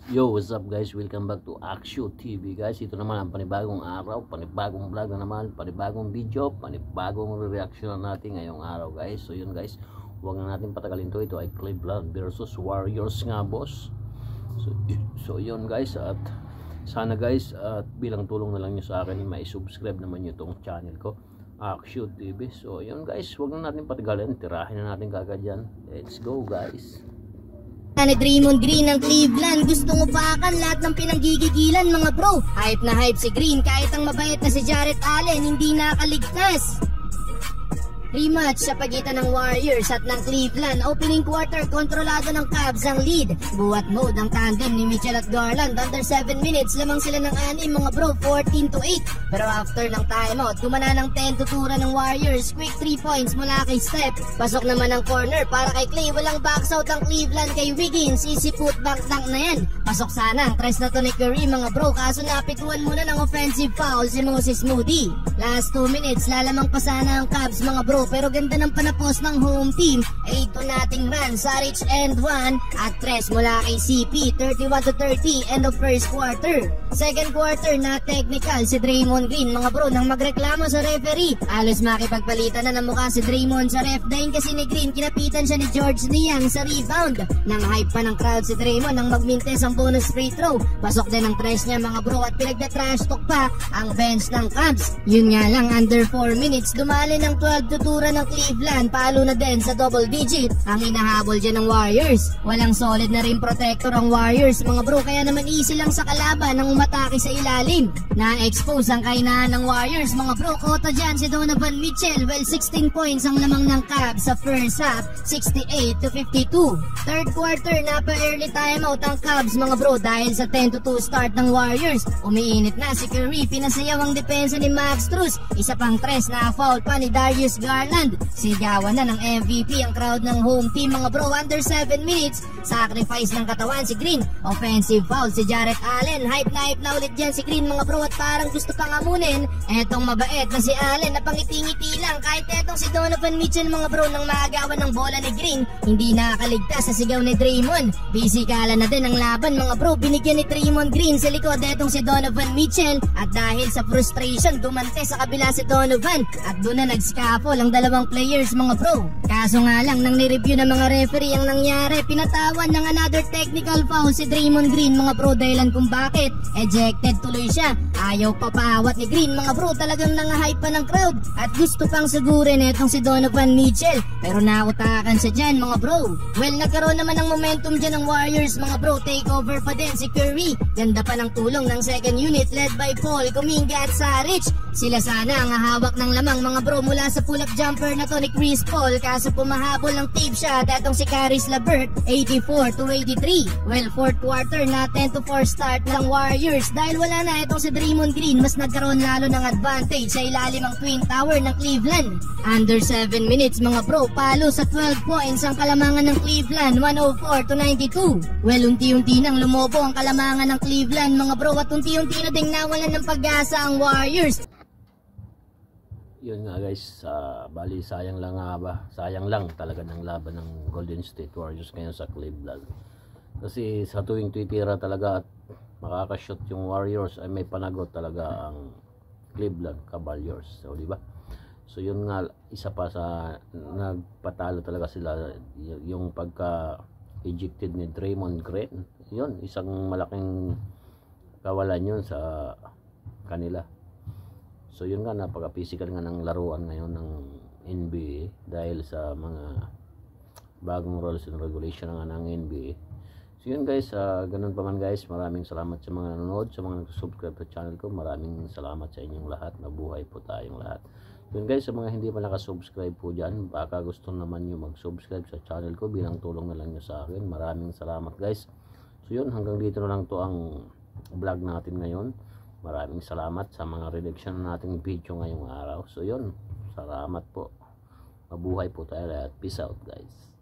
Yo, what's up guys? Welcome back to Action TV guys. Ito naman ang panibagong araw, panibagong vlog na naman, panibagong video, panibagong reaction natin ngayong araw guys. So yun guys, huwag na natin patagalin to. Ito ay Cleveland versus Warriors nga boss. So yun guys, at sana guys, at bilang tulong na lang nyo sa akin, may subscribe naman nyo itong channel ko, Action TV. So yun guys, huwag na natin patagalin, tirahin na natin kagad yan. Let's go guys. Ni Draymond Green ng Cleveland, gustong upakan lahat ng pinanggigigilan mga bro. Hype na hype si Green kahit ang mabait na si Jarrett Allen hindi nakaligtas. Rematch sa pagitan ng Warriors at ng Cleveland. Opening quarter, kontrolado ng Cavs ang lead. Buwat mode ang tandem ni Mitchell at Garland. Under 7 minutes, lamang sila ng 6 mga bro, 14-8. Pero after ng timeout, gumana ng 10 tutura ng Warriors. Quick 3 points mula kay Steph. Pasok naman ang corner para kay Clay. Walang box out ang Cleveland kay Wiggins. Easy putback dunk na yan. Pasok sana ang tres na to ni Curry mga bro. Kaso napituan muna ng offensive foul si Moses Moody. Last 2 minutes, lalamang pa sana ang Cavs mga bro. Pero ganda ng panapos ng home team. 8 nating run, Saric and 1 at 3 mula kay CP, 31-30, end of first quarter. Second quarter na technical si Draymond Green mga bro nang magreklamo sa referee. Alos makipagpalitan na ng mukha si Draymond sa ref dahil kasi ni Green kinapitan siya ni George Niang sa rebound. Nang hype pa ng crowd si Draymond nang magmintes ang bonus free throw. Pasok din ang 3 niya mga bro at pinagda-trash talk pa ang bench ng Cavs. Yun nga lang, under 4 minutes dumali ng 12-2 ng Cleveland, palo na din sa double digit ang hinahabol dyan ng Warriors. Walang solid na rin protector ang Warriors mga bro, kaya naman easy lang sa kalaban nang umatake sa ilalim. Na-expose ang kahinaan ng Warriors mga bro. Kota dyan si Donovan Mitchell. Well, 16 points ang lamang ng Cavs sa first half, 68-52. Third quarter, napa-early timeout ang Cavs mga bro dahil sa 10-2 start ng Warriors. Umiinit na si Curry, pinasayaw ang depensa ni Max Strus. Isa pang 3 na foul pa ni Darius Garland. Sigawan na ng MVP ang crowd ng home team mga bro. Under 7 minutes, sacrifice ng katawan si Green. Offensive foul si Jarrett Allen. Hype na ulit dyan si Green mga bro at parang gusto pang amunin etong mabait na si Allen na pangiti-ngiti lang. Kahit etong si Donovan Mitchell mga bro nang maagawan ng bola ni Green, hindi nakakaligtas sa sigaw ni Draymond. Bisikalan na din ang laban mga bro. Binigyan ni Draymond Green sa likod etong si Donovan Mitchell at dahil sa frustration dumante sa kabila si Donovan at doon na nag-scuffle ang dalawang players mga bro. Kaso nga lang nang ni-review ng mga referee ang nangyari, pinatawan ng another technical foul si Draymond Green mga bro dahilan kung bakit ejected tuloy siya. Ayaw papawat ni Green mga bro, talagang nangahype pa ng crowd at gusto pang sugurin etong si Donovan Mitchell pero nautakan siya dyan mga bro. Well, nagkaroon naman ng momentum dyan ng Warriors mga bro. Takeover pa din si Curry. Ganda pa ng tulong ng second unit led by Paul, Kuminga at Saric. Sila sana ang hawak ng lamang mga bro mula sa pull-up jumper na to ni Chris Paul, kaso pumahabol ng tip shot etong si Caris LeVert, 84-83. Well, fourth quarter na 10-4 start ng Warriors dahil wala na etong si Draymond Green. Mas nagkaroon lalo ng advantage sa ilalim ang Twin Tower ng Cleveland. Under 7 minutes mga bro, palo sa 12 points ang kalamangan ng Cleveland, 104-92. Well, unti-unti nang lumobo ang kalamangan ng Cleveland mga bro at unti-unti na ding nawalan ng pag-asa ang Warriors. Yun nga guys, bali sayang lang talaga ng laban ng Golden State Warriors ngayon sa Cleveland. Kasi sa tuwing titira talaga at makakashot yung Warriors ay may panagot talaga ang Cleveland Cavaliers. So di ba? So yun nga, isa pa sa nagpatalo talaga sila yung pagka ejected ni Draymond Green. Yun, isang malaking kawalan yun sa kanila. So yun nga, napaka-physical nga ng laruan ngayon ng NBA dahil sa mga bagong rules and regulation nga ng NBA. So yun guys, ganun pa man guys, maraming salamat sa mga nanonood, sa mga nag-subscribe sa channel ko. Maraming salamat sa inyong lahat. Mabuhay po tayong lahat. Yun guys, sa mga hindi pa nakasubscribe po dyan, baka gusto naman nyo mag-subscribe sa channel ko bilang tulong na lang nyo sa akin. Maraming salamat guys. So yun, hanggang dito na lang to ang vlog natin ngayon. Maraming salamat sa mga reaction nating video ngayong araw. So yun, salamat po. Mabuhay po tayo lahat. Peace out guys.